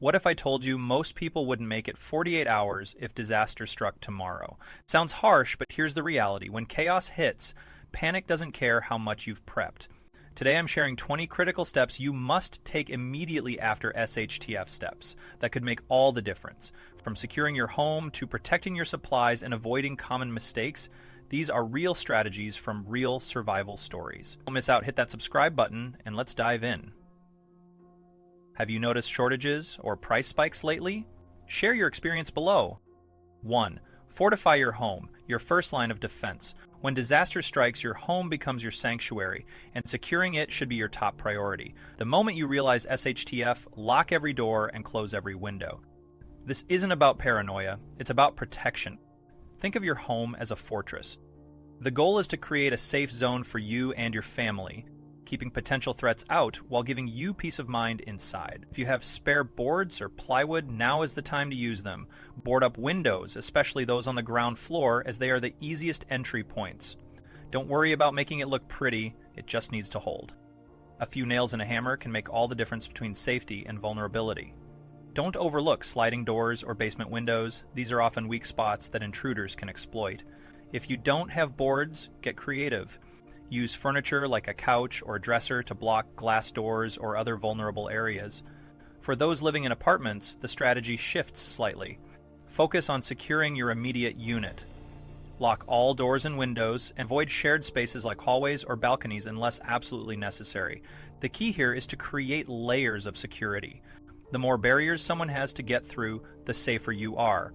What if I told you most people wouldn't make it 48 hours if disaster struck tomorrow? Sounds harsh, but here's the reality. When chaos hits, panic doesn't care how much you've prepped. Today I'm sharing 20 critical steps you must take immediately after SHTF steps that could make all the difference. From securing your home to protecting your supplies and avoiding common mistakes, these are real strategies from real survival stories. Don't miss out, hit that subscribe button, and let's dive in. Have you noticed shortages or price spikes lately? Share your experience below. 1. Fortify your home, your first line of defense. When disaster strikes, your home becomes your sanctuary, and securing it should be your top priority. The moment you realize SHTF, lock every door and close every window. This isn't about paranoia, it's about protection. Think of your home as a fortress. The goal is to create a safe zone for you and your family, keeping potential threats out while giving you peace of mind inside. If you have spare boards or plywood, now is the time to use them. Board up windows, especially those on the ground floor, as they are the easiest entry points. Don't worry about making it look pretty, it just needs to hold. A few nails and a hammer can make all the difference between safety and vulnerability. Don't overlook sliding doors or basement windows. These are often weak spots that intruders can exploit. If you don't have boards, get creative. Use furniture like a couch or a dresser to block glass doors or other vulnerable areas. For those living in apartments, the strategy shifts slightly. Focus on securing your immediate unit. Lock all doors and windows and avoid shared spaces like hallways or balconies unless absolutely necessary. The key here is to create layers of security. The more barriers someone has to get through, the safer you are.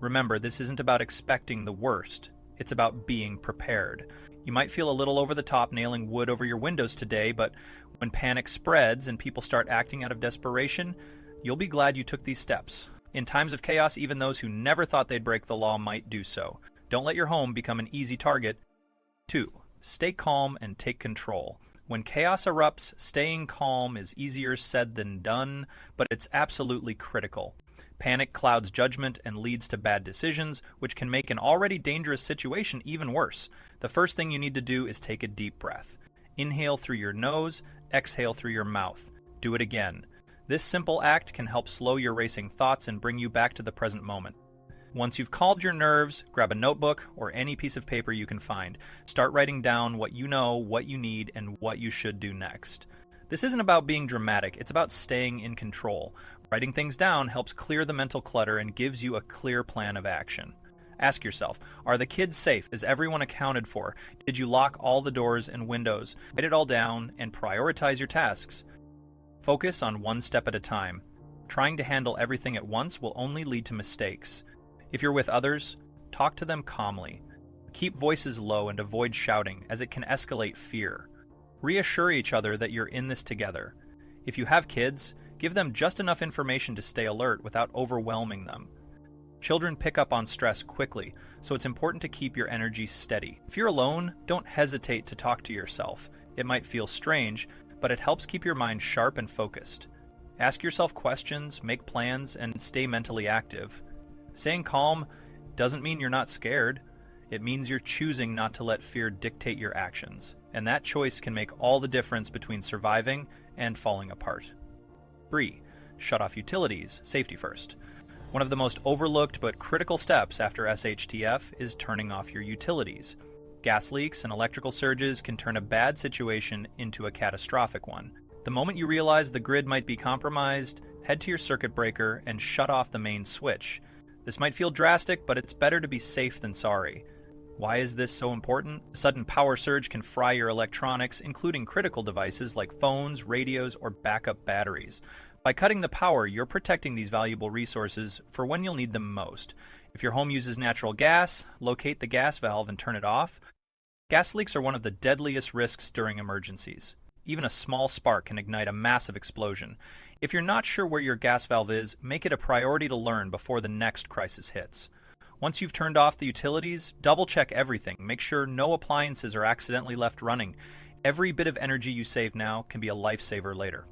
Remember, this isn't about expecting the worst. It's about being prepared. You might feel a little over the top nailing wood over your windows today, but when panic spreads and people start acting out of desperation, you'll be glad you took these steps. In times of chaos, even those who never thought they'd break the law might do so. Don't let your home become an easy target. 2. Stay calm and take control. When chaos erupts, staying calm is easier said than done, but it's absolutely critical. Panic clouds judgment and leads to bad decisions, which can make an already dangerous situation even worse. The first thing you need to do is take a deep breath. Inhale through your nose, exhale through your mouth. Do it again. This simple act can help slow your racing thoughts and bring you back to the present moment. Once you've calmed your nerves, grab a notebook or any piece of paper you can find. Start writing down what you know, what you need, and what you should do next. This isn't about being dramatic, it's about staying in control. Writing things down helps clear the mental clutter and gives you a clear plan of action. Ask yourself, are the kids safe? Is everyone accounted for? Did you lock all the doors and windows? Write it all down and prioritize your tasks. Focus on one step at a time. Trying to handle everything at once will only lead to mistakes. If you're with others, talk to them calmly. Keep voices low and avoid shouting, as it can escalate fear. Reassure each other that you're in this together. If you have kids, give them just enough information to stay alert without overwhelming them. Children pick up on stress quickly, so it's important to keep your energy steady. If you're alone, don't hesitate to talk to yourself. It might feel strange, but it helps keep your mind sharp and focused. Ask yourself questions, make plans, and stay mentally active. Staying calm doesn't mean you're not scared. It means you're choosing not to let fear dictate your actions. And that choice can make all the difference between surviving and falling apart. 3. Shut off utilities, safety first. One of the most overlooked but critical steps after SHTF is turning off your utilities. Gas leaks and electrical surges can turn a bad situation into a catastrophic one. The moment you realize the grid might be compromised, head to your circuit breaker and shut off the main switch. This might feel drastic, but it's better to be safe than sorry. Why is this so important? A sudden power surge can fry your electronics, including critical devices like phones, radios, or backup batteries. By cutting the power, you're protecting these valuable resources for when you'll need them most. If your home uses natural gas, locate the gas valve and turn it off. Gas leaks are one of the deadliest risks during emergencies. Even a small spark can ignite a massive explosion. If you're not sure where your gas valve is, make it a priority to learn before the next crisis hits. Once you've turned off the utilities, double-check everything. Make sure no appliances are accidentally left running. Every bit of energy you save now can be a lifesaver later.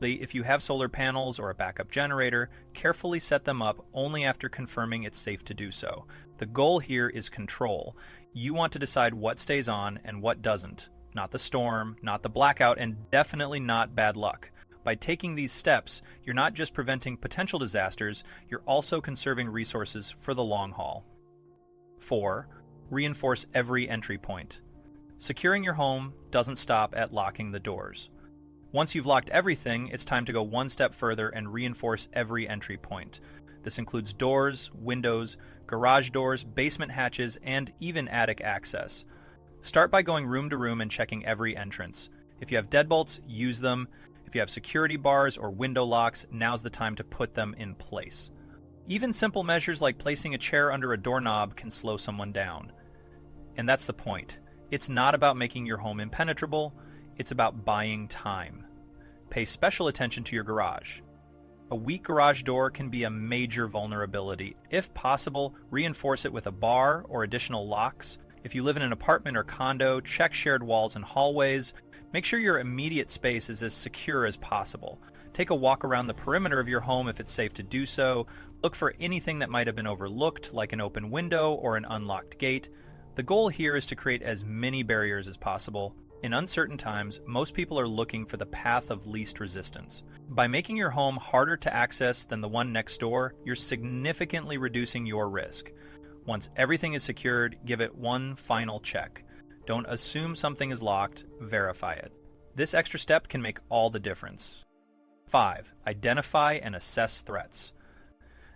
If you have solar panels or a backup generator, carefully set them up only after confirming it's safe to do so. The goal here is control. You want to decide what stays on and what doesn't. Not the storm, not the blackout, and definitely not bad luck. By taking these steps, you're not just preventing potential disasters, you're also conserving resources for the long haul. 4. Reinforce every entry point. Securing your home doesn't stop at locking the doors. Once you've locked everything, it's time to go one step further and reinforce every entry point. This includes doors, windows, garage doors, basement hatches, and even attic access. Start by going room to room and checking every entrance. If you have deadbolts, use them. If you have security bars or window locks, now's the time to put them in place. Even simple measures like placing a chair under a doorknob can slow someone down. And that's the point. It's not about making your home impenetrable, it's about buying time. Pay special attention to your garage. A weak garage door can be a major vulnerability. If possible, reinforce it with a bar or additional locks. If you live in an apartment or condo, check shared walls and hallways. Make sure your immediate space is as secure as possible. Take a walk around the perimeter of your home if it's safe to do so. Look for anything that might have been overlooked, like an open window or an unlocked gate. The goal here is to create as many barriers as possible. In uncertain times, most people are looking for the path of least resistance. By making your home harder to access than the one next door, you're significantly reducing your risk. Once everything is secured, give it one final check. Don't assume something is locked, verify it. This extra step can make all the difference. 5. Identify and assess threats.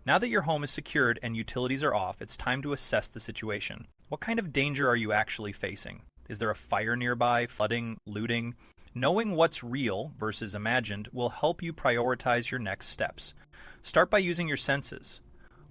Now that your home is secured and utilities are off, it's time to assess the situation. What kind of danger are you actually facing? Is there a fire nearby, flooding, looting? Knowing what's real versus imagined will help you prioritize your next steps. Start by using your senses.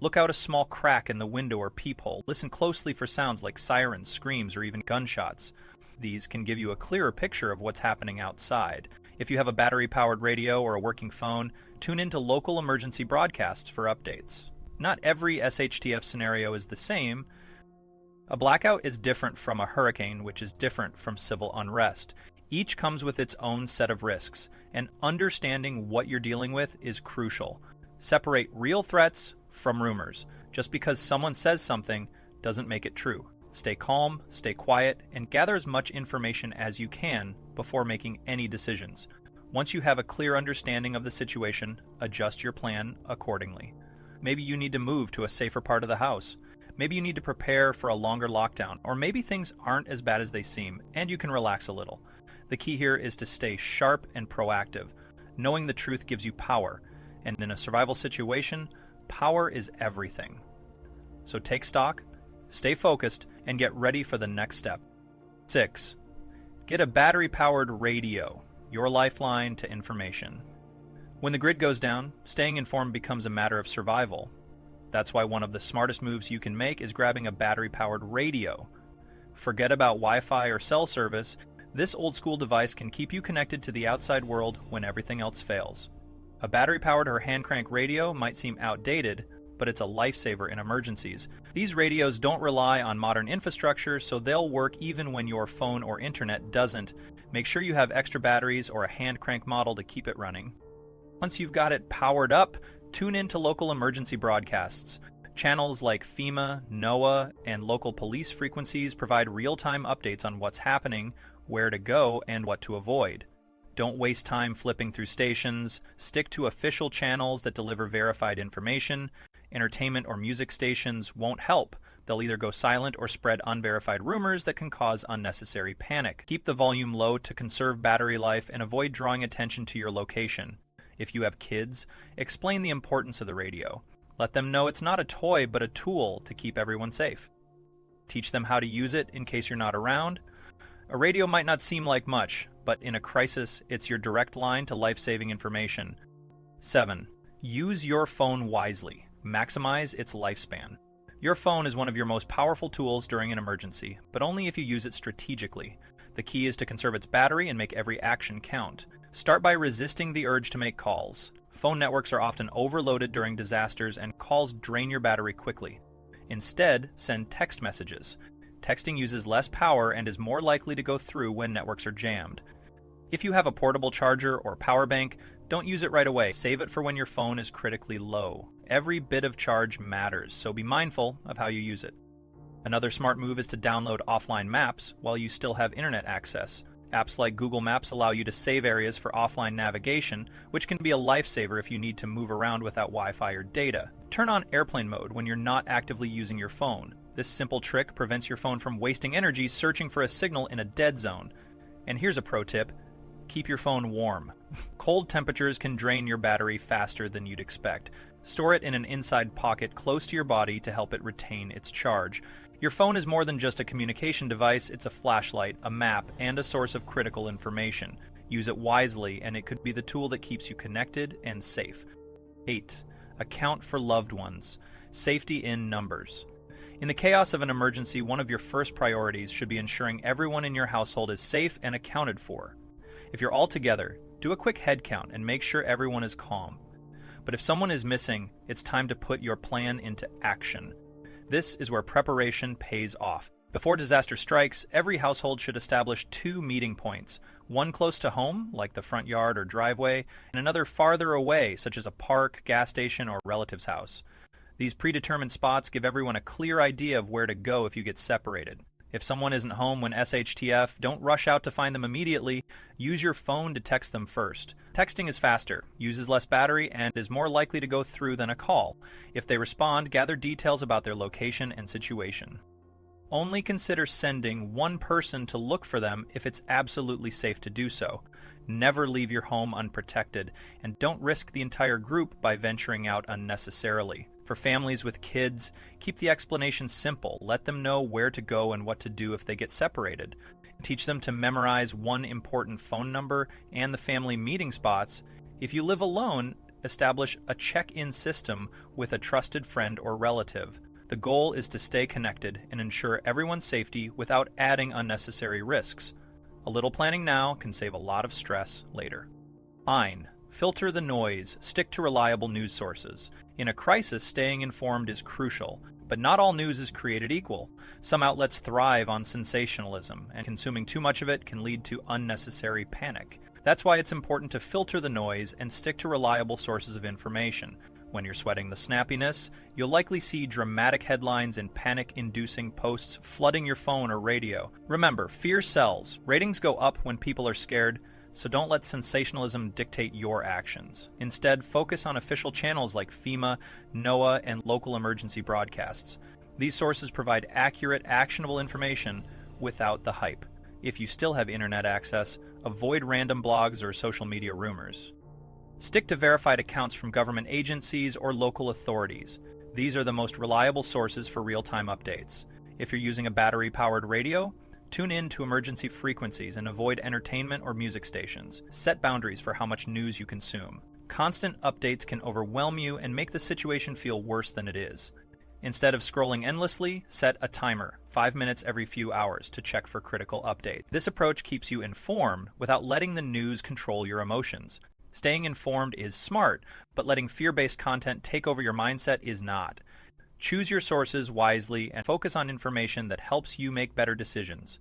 Look out a small crack in the window or peephole. Listen closely for sounds like sirens, screams, or even gunshots. These can give you a clearer picture of what's happening outside. If you have a battery-powered radio or a working phone, tune into local emergency broadcasts for updates. Not every SHTF scenario is the same. A blackout is different from a hurricane, which is different from civil unrest. Each comes with its own set of risks, and understanding what you're dealing with is crucial. Separate real threats from rumors. Just because someone says something doesn't make it true. Stay calm, stay quiet, and gather as much information as you can before making any decisions. Once you have a clear understanding of the situation, adjust your plan accordingly. Maybe you need to move to a safer part of the house. Maybe you need to prepare for a longer lockdown, or maybe things aren't as bad as they seem, and you can relax a little. The key here is to stay sharp and proactive. Knowing the truth gives you power, and in a survival situation, power is everything. So take stock, stay focused, and get ready for the next step. 6. Get a battery-powered radio, your lifeline to information. When the grid goes down, staying informed becomes a matter of survival. That's why one of the smartest moves you can make is grabbing a battery-powered radio. Forget about Wi-Fi or cell service. This old-school device can keep you connected to the outside world when everything else fails. A battery-powered or hand-crank radio might seem outdated, but it's a lifesaver in emergencies. These radios don't rely on modern infrastructure, so they'll work even when your phone or internet doesn't. Make sure you have extra batteries or a hand-crank model to keep it running. Once you've got it powered up, tune in to local emergency broadcasts. Channels like FEMA, NOAA, and local police frequencies provide real-time updates on what's happening, where to go, and what to avoid. Don't waste time flipping through stations. Stick to official channels that deliver verified information. Entertainment or music stations won't help. They'll either go silent or spread unverified rumors that can cause unnecessary panic. Keep the volume low to conserve battery life and avoid drawing attention to your location. If you have kids, explain the importance of the radio. Let them know it's not a toy but a tool to keep everyone safe. Teach them how to use it in case you're not around. A radio might not seem like much, but in a crisis, it's your direct line to life-saving information. 7. Use your phone wisely. Maximize its lifespan. Your phone is one of your most powerful tools during an emergency, but only if you use it strategically. The key is to conserve its battery and make every action count. Start by resisting the urge to make calls. Phone networks are often overloaded during disasters, and calls drain your battery quickly. Instead, send text messages. Texting uses less power and is more likely to go through when networks are jammed. If you have a portable charger or power bank, don't use it right away. Save it for when your phone is critically low. Every bit of charge matters, so be mindful of how you use it. Another smart move is to download offline maps while you still have internet access. Apps like Google Maps allow you to save areas for offline navigation, which can be a lifesaver if you need to move around without Wi-Fi or data. Turn on airplane mode when you're not actively using your phone. This simple trick prevents your phone from wasting energy searching for a signal in a dead zone. And here's a pro tip: keep your phone warm. Cold temperatures can drain your battery faster than you'd expect. Store it in an inside pocket close to your body to help it retain its charge. Your phone is more than just a communication device, it's a flashlight, a map, and a source of critical information. Use it wisely, and it could be the tool that keeps you connected and safe. 8. Account for loved ones. Safety in numbers. In the chaos of an emergency, one of your first priorities should be ensuring everyone in your household is safe and accounted for. If you're all together, do a quick head count and make sure everyone is calm. But if someone is missing, it's time to put your plan into action. This is where preparation pays off. Before disaster strikes, every household should establish 2 meeting points, one close to home, like the front yard or driveway, and another farther away, such as a park, gas station, or relative's house. These predetermined spots give everyone a clear idea of where to go if you get separated. If someone isn't home when SHTF, don't rush out to find them immediately. Use your phone to text them first. Texting is faster, uses less battery, and is more likely to go through than a call. If they respond, gather details about their location and situation. Only consider sending one person to look for them if it's absolutely safe to do so. Never leave your home unprotected, and don't risk the entire group by venturing out unnecessarily. For families with kids, keep the explanation simple. Let them know where to go and what to do if they get separated. Teach them to memorize one important phone number and the family meeting spots. If you live alone, establish a check-in system with a trusted friend or relative. The goal is to stay connected and ensure everyone's safety without adding unnecessary risks. A little planning now can save a lot of stress later. 9. Filter the noise. Stick to reliable news sources. In a crisis, staying informed is crucial, but not all news is created equal. Some outlets thrive on sensationalism, and consuming too much of it can lead to unnecessary panic. That's why it's important to filter the noise and stick to reliable sources of information. When you're sweating the snappiness, you'll likely see dramatic headlines and panic-inducing posts flooding your phone or radio. Remember, fear sells. Ratings go up when people are scared, so don't let sensationalism dictate your actions. Instead, focus on official channels like FEMA, NOAA, and local emergency broadcasts. These sources provide accurate, actionable information without the hype. If you still have internet access, avoid random blogs or social media rumors. Stick to verified accounts from government agencies or local authorities. These are the most reliable sources for real-time updates. If you're using a battery-powered radio, tune in to emergency frequencies and avoid entertainment or music stations. Set boundaries for how much news you consume. Constant updates can overwhelm you and make the situation feel worse than it is. Instead of scrolling endlessly, set a timer, 5 minutes every few hours, to check for critical updates. This approach keeps you informed without letting the news control your emotions. Staying informed is smart, but letting fear-based content take over your mindset is not. Choose your sources wisely and focus on information that helps you make better decisions.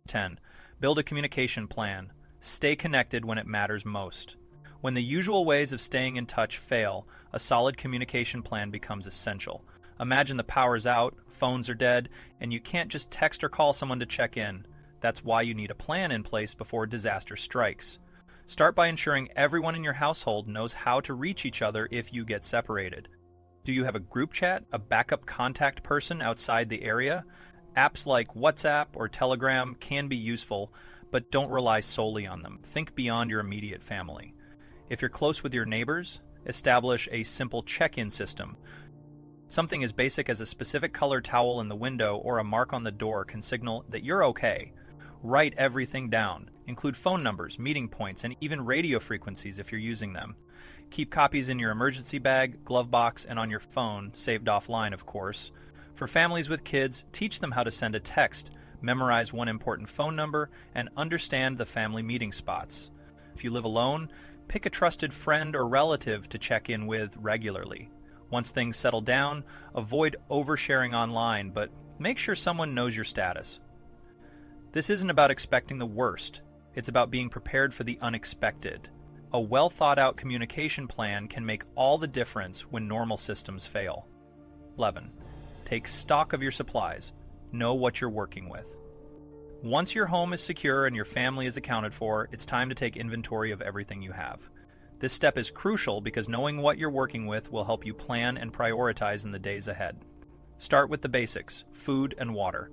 10. Build a communication plan. Stay connected when it matters most. When the usual ways of staying in touch fail, a solid communication plan becomes essential. Imagine the power's out, phones are dead, and you can't just text or call someone to check in. That's why you need a plan in place before disaster strikes. Start by ensuring everyone in your household knows how to reach each other if you get separated. Do you have a group chat, a backup contact person outside the area? Apps like WhatsApp or Telegram can be useful, but don't rely solely on them. Think beyond your immediate family. If you're close with your neighbors, establish a simple check-in system. Something as basic as a specific color towel in the window or a mark on the door can signal that you're okay. Write everything down. Include phone numbers, meeting points, and even radio frequencies if you're using them. Keep copies in your emergency bag, glove box, and on your phone, saved offline, of course. For families with kids, teach them how to send a text, memorize one important phone number, and understand the family meeting spots. If you live alone, pick a trusted friend or relative to check in with regularly. Once things settle down, avoid oversharing online, but make sure someone knows your status. This isn't about expecting the worst. It's about being prepared for the unexpected. A well-thought-out communication plan can make all the difference when normal systems fail. 11. Take stock of your supplies. Know what you're working with. Once your home is secure and your family is accounted for, it's time to take inventory of everything you have. This step is crucial because knowing what you're working with will help you plan and prioritize in the days ahead. Start with the basics: food and water.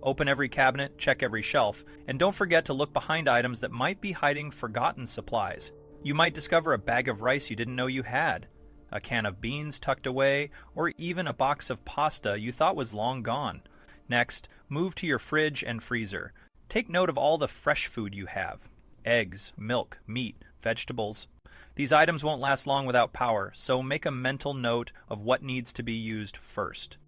Open every cabinet, check every shelf, and don't forget to look behind items that might be hiding forgotten supplies. You might discover a bag of rice you didn't know you had, a can of beans tucked away, or even a box of pasta you thought was long gone. Next, move to your fridge and freezer. Take note of all the fresh food you have: eggs, milk, meat, vegetables. These items won't last long without power, so make a mental note of what needs to be used first.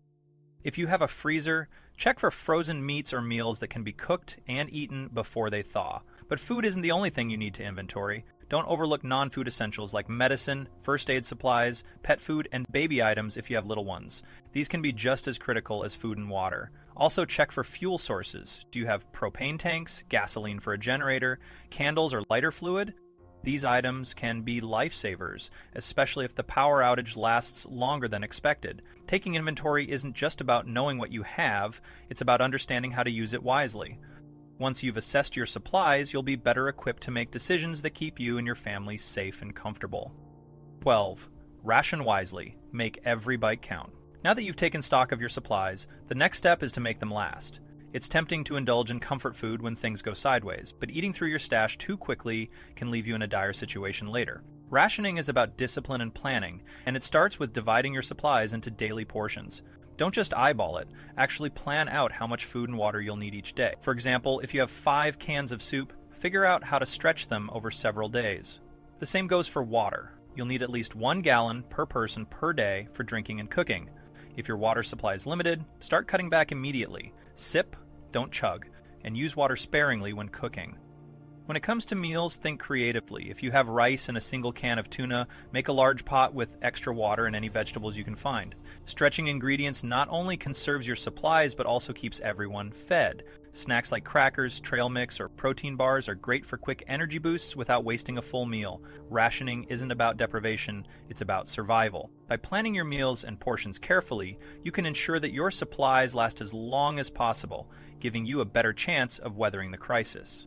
If you have a freezer, check for frozen meats or meals that can be cooked and eaten before they thaw. But food isn't the only thing you need to inventory. Don't overlook non-food essentials like medicine, first aid supplies, pet food, and baby items if you have little ones. These can be just as critical as food and water. Also check for fuel sources. Do you have propane tanks, gasoline for a generator, candles, or lighter fluid? These items can be lifesavers, especially if the power outage lasts longer than expected. Taking inventory isn't just about knowing what you have, it's about understanding how to use it wisely. Once you've assessed your supplies, you'll be better equipped to make decisions that keep you and your family safe and comfortable. 12. Ration wisely. Make every bite count. Now that you've taken stock of your supplies, the next step is to make them last. It's tempting to indulge in comfort food when things go sideways, but eating through your stash too quickly can leave you in a dire situation later. Rationing is about discipline and planning, and it starts with dividing your supplies into daily portions. Don't just eyeball it, actually plan out how much food and water you'll need each day. For example, if you have 5 cans of soup, figure out how to stretch them over several days. The same goes for water. You'll need at least 1 gallon per person per day for drinking and cooking. If your water supply is limited, start cutting back immediately. Sip, don't chug, and use water sparingly when cooking. When it comes to meals, think creatively. If you have rice and a single can of tuna, make a large pot with extra water and any vegetables you can find. Stretching ingredients not only conserves your supplies, but also keeps everyone fed. Snacks like crackers, trail mix, or protein bars are great for quick energy boosts without wasting a full meal. Rationing isn't about deprivation, it's about survival. By planning your meals and portions carefully, you can ensure that your supplies last as long as possible, giving you a better chance of weathering the crisis.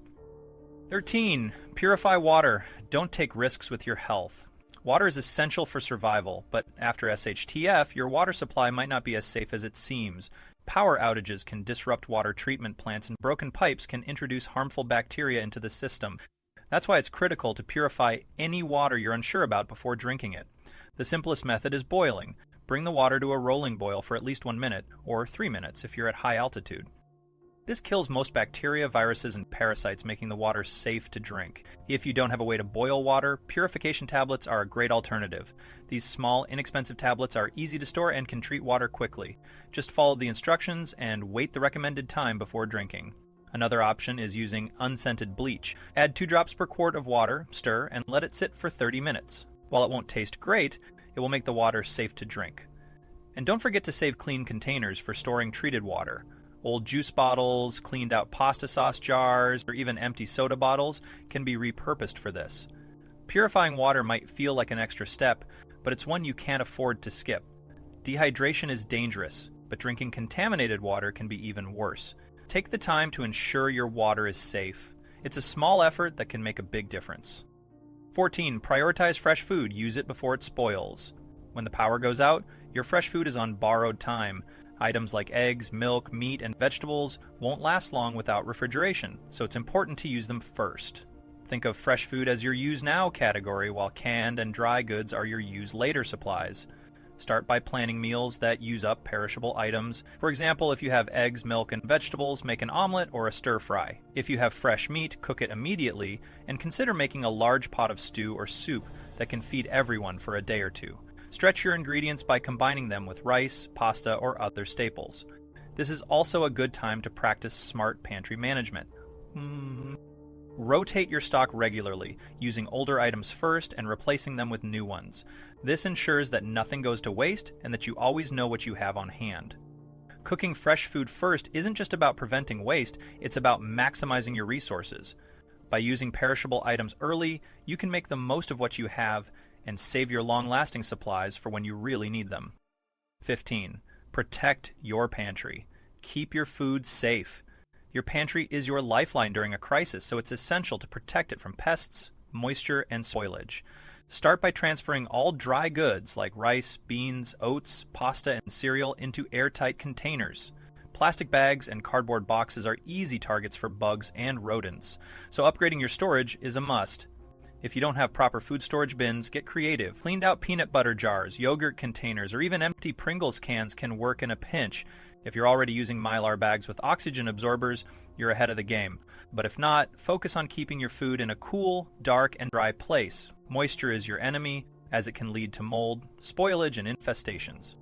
13. Purify water. Don't take risks with your health. Water is essential for survival, but after SHTF, your water supply might not be as safe as it seems. Power outages can disrupt water treatment plants, and broken pipes can introduce harmful bacteria into the system. That's why it's critical to purify any water you're unsure about before drinking it. The simplest method is boiling. Bring the water to a rolling boil for at least 1 minute, or 3 minutes if you're at high altitude. This kills most bacteria, viruses, and parasites, making the water safe to drink. If you don't have a way to boil water, purification tablets are a great alternative. These small, inexpensive tablets are easy to store and can treat water quickly. Just follow the instructions and wait the recommended time before drinking. Another option is using unscented bleach. Add 2 drops per quart of water, stir, and let it sit for 30 minutes. While it won't taste great, it will make the water safe to drink. And don't forget to save clean containers for storing treated water. Old juice bottles, cleaned out pasta sauce jars, or even empty soda bottles can be repurposed for this. Purifying water might feel like an extra step, but it's one you can't afford to skip. Dehydration is dangerous, but drinking contaminated water can be even worse. Take the time to ensure your water is safe. It's a small effort that can make a big difference. 14. Prioritize fresh food. Use it before it spoils. When the power goes out, your fresh food is on borrowed time. Items like eggs, milk, meat, and vegetables won't last long without refrigeration, so it's important to use them first. Think of fresh food as your use now category, while canned and dry goods are your use later supplies. Start by planning meals that use up perishable items. For example, if you have eggs, milk, and vegetables, make an omelet or a stir fry. If you have fresh meat, cook it immediately, and consider making a large pot of stew or soup that can feed everyone for a day or two. Stretch your ingredients by combining them with rice, pasta, or other staples. This is also a good time to practice smart pantry management. Rotate your stock regularly, using older items first and replacing them with new ones. This ensures that nothing goes to waste and that you always know what you have on hand. Cooking fresh food first isn't just about preventing waste, it's about maximizing your resources. By using perishable items early, you can make the most of what you have and save your long-lasting supplies for when you really need them. 15. Protect your pantry. Keep your food safe. Your pantry is your lifeline during a crisis, so it's essential to protect it from pests, moisture, and spoilage. Start by transferring all dry goods like rice, beans, oats, pasta, and cereal into airtight containers. Plastic bags and cardboard boxes are easy targets for bugs and rodents, so upgrading your storage is a must. If you don't have proper food storage bins, get creative. Cleaned out peanut butter jars, yogurt containers, or even empty Pringles cans can work in a pinch. If you're already using Mylar bags with oxygen absorbers, you're ahead of the game. But if not, focus on keeping your food in a cool, dark, and dry place. Moisture is your enemy, as it can lead to mold, spoilage, and infestations.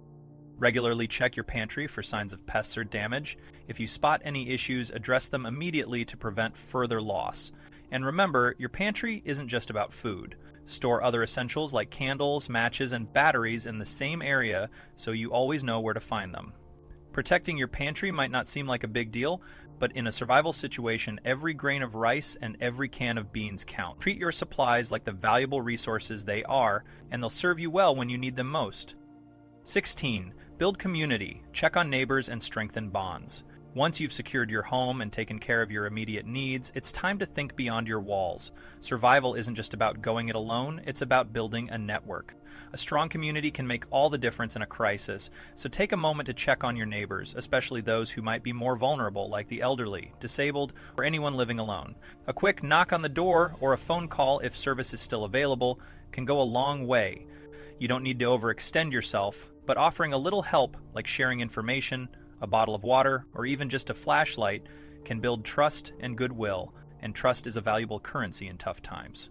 Regularly check your pantry for signs of pests or damage. If you spot any issues, address them immediately to prevent further loss. And remember, your pantry isn't just about food. Store other essentials like candles, matches, and batteries in the same area so you always know where to find them. Protecting your pantry might not seem like a big deal, but in a survival situation, every grain of rice and every can of beans count. Treat your supplies like the valuable resources they are, and they'll serve you well when you need them most. 16. Build community. Check on neighbors and strengthen bonds. Once you've secured your home and taken care of your immediate needs, it's time to think beyond your walls. Survival isn't just about going it alone, it's about building a network. A strong community can make all the difference in a crisis, so take a moment to check on your neighbors, especially those who might be more vulnerable, like the elderly, disabled, or anyone living alone. A quick knock on the door or a phone call, if service is still available, can go a long way. You don't need to overextend yourself, but offering a little help, like sharing information, a bottle of water, or even just a flashlight, can build trust and goodwill, and trust is a valuable currency in tough times.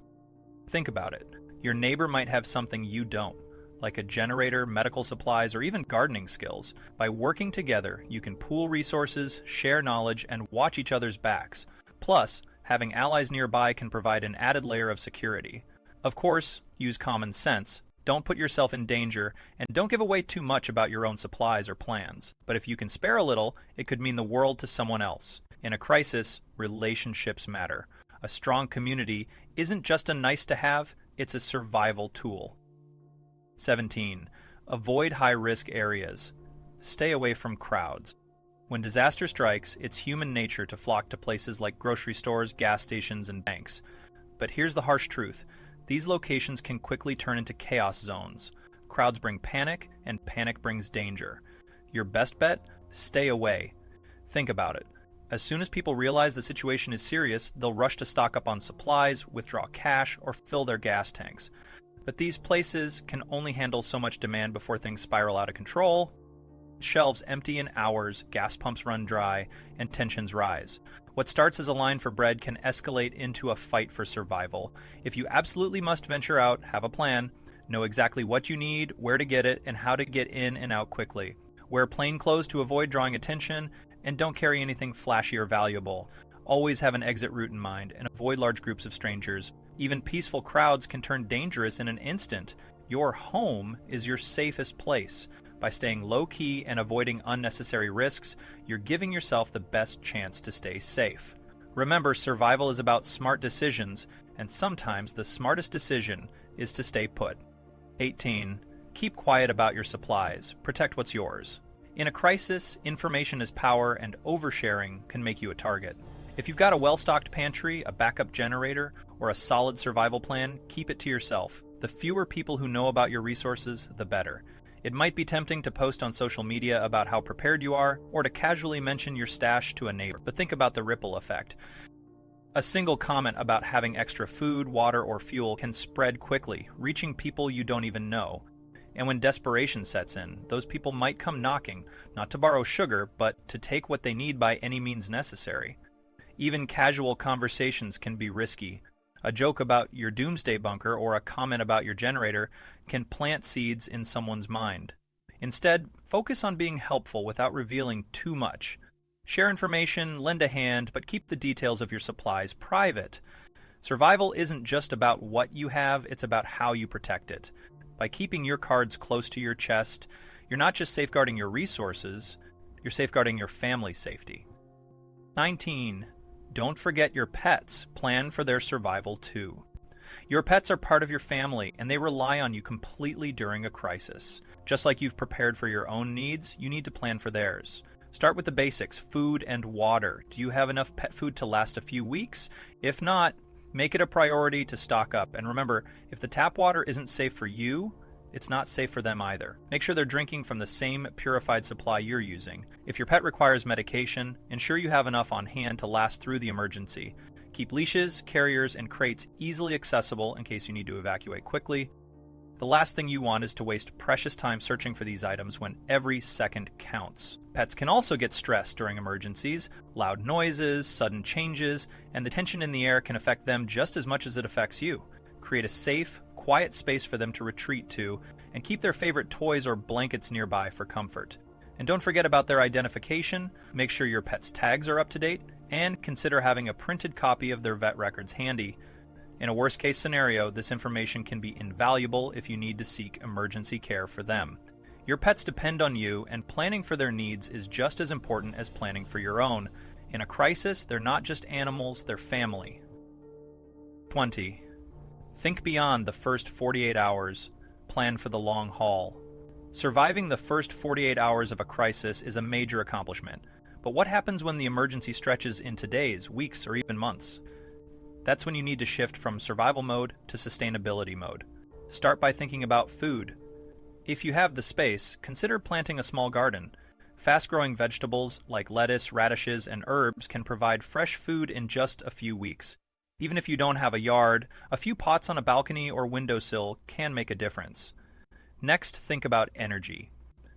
Think about it. Your neighbor might have something you don't, like a generator, medical supplies, or even gardening skills. By working together, you can pool resources, share knowledge, and watch each other's backs. Plus, having allies nearby can provide an added layer of security. Of course, use common sense. Don't put yourself in danger, and don't give away too much about your own supplies or plans. But if you can spare a little, it could mean the world to someone else. In a crisis, relationships matter. A strong community isn't just a nice-to-have, it's a survival tool. 17. Avoid high-risk areas. Stay away from crowds. When disaster strikes, it's human nature to flock to places like grocery stores, gas stations, and banks. But here's the harsh truth. These locations can quickly turn into chaos zones. Crowds bring panic, and panic brings danger. Your best bet? Stay away. Think about it. As soon as people realize the situation is serious, they'll rush to stock up on supplies, withdraw cash, or fill their gas tanks. But these places can only handle so much demand before things spiral out of control. Shelves empty in hours, gas pumps run dry, and tensions rise. What starts as a line for bread can escalate into a fight for survival. If you absolutely must venture out, have a plan. Know exactly what you need, where to get it, and how to get in and out quickly. Wear plain clothes to avoid drawing attention, and don't carry anything flashy or valuable. Always have an exit route in mind, and avoid large groups of strangers. Even peaceful crowds can turn dangerous in an instant. Your home is your safest place. By staying low-key and avoiding unnecessary risks, you're giving yourself the best chance to stay safe. Remember, survival is about smart decisions, and sometimes the smartest decision is to stay put. 18. Keep quiet about your supplies. Protect what's yours. In a crisis, information is power, and oversharing can make you a target. If you've got a well-stocked pantry, a backup generator, or a solid survival plan, keep it to yourself. The fewer people who know about your resources, the better. It might be tempting to post on social media about how prepared you are, or to casually mention your stash to a neighbor, but think about the ripple effect. A single comment about having extra food, water, or fuel can spread quickly, reaching people you don't even know. And when desperation sets in, those people might come knocking, not to borrow sugar, but to take what they need by any means necessary. Even casual conversations can be risky. A joke about your doomsday bunker or a comment about your generator can plant seeds in someone's mind. Instead, focus on being helpful without revealing too much. Share information, lend a hand, but keep the details of your supplies private. Survival isn't just about what you have, it's about how you protect it. By keeping your cards close to your chest, you're not just safeguarding your resources, you're safeguarding your family's safety. 19. Don't forget your pets. Plan for their survival too. Your pets are part of your family, and they rely on you completely during a crisis. Just like you've prepared for your own needs, you need to plan for theirs. Start with the basics, food and water. Do you have enough pet food to last a few weeks? If not, make it a priority to stock up. And remember, if the tap water isn't safe for you, it's not safe for them either. Make sure they're drinking from the same purified supply you're using. If your pet requires medication, ensure you have enough on hand to last through the emergency. Keep leashes, carriers, and crates easily accessible in case you need to evacuate quickly. The last thing you want is to waste precious time searching for these items when every second counts. Pets can also get stressed during emergencies. Loud noises, sudden changes, and the tension in the air can affect them just as much as it affects you. Create a safe, quiet space for them to retreat to, and keep their favorite toys or blankets nearby for comfort. And don't forget about their identification. Make sure your pet's tags are up to date, and consider having a printed copy of their vet records handy. In a worst-case scenario, this information can be invaluable if you need to seek emergency care for them. Your pets depend on you, and planning for their needs is just as important as planning for your own. In a crisis, they're not just animals, they're family. 20. Think beyond the first 48 hours. Plan for the long haul. Surviving the first 48 hours of a crisis is a major accomplishment. But what happens when the emergency stretches into days, weeks, or even months? That's when you need to shift from survival mode to sustainability mode. Start by thinking about food. If you have the space, consider planting a small garden. Fast-growing vegetables like lettuce, radishes, and herbs can provide fresh food in just a few weeks. Even if you don't have a yard, a few pots on a balcony or windowsill can make a difference. Next, think about energy.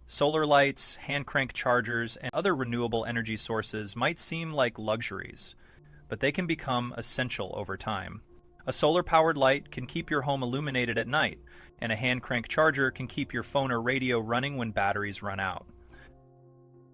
Solar lights, hand-crank chargers, and other renewable energy sources might seem like luxuries, but they can become essential over time. A solar-powered light can keep your home illuminated at night, and a hand-crank charger can keep your phone or radio running when batteries run out.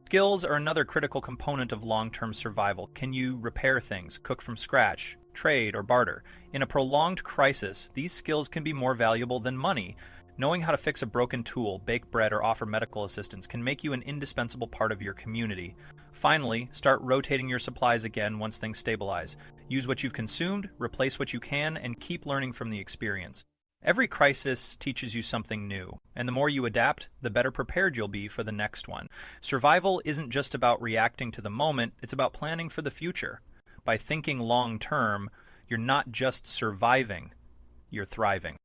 Skills are another critical component of long-term survival. Can you repair things, cook from scratch, trade, or barter? In a prolonged crisis, these skills can be more valuable than money. Knowing how to fix a broken tool, bake bread, or offer medical assistance can make you an indispensable part of your community. Finally, start rotating your supplies again once things stabilize. Use what you've consumed, replace what you can, and keep learning from the experience. Every crisis teaches you something new, and the more you adapt, the better prepared you'll be for the next one. Survival isn't just about reacting to the moment, it's about planning for the future. By thinking long term, you're not just surviving, you're thriving.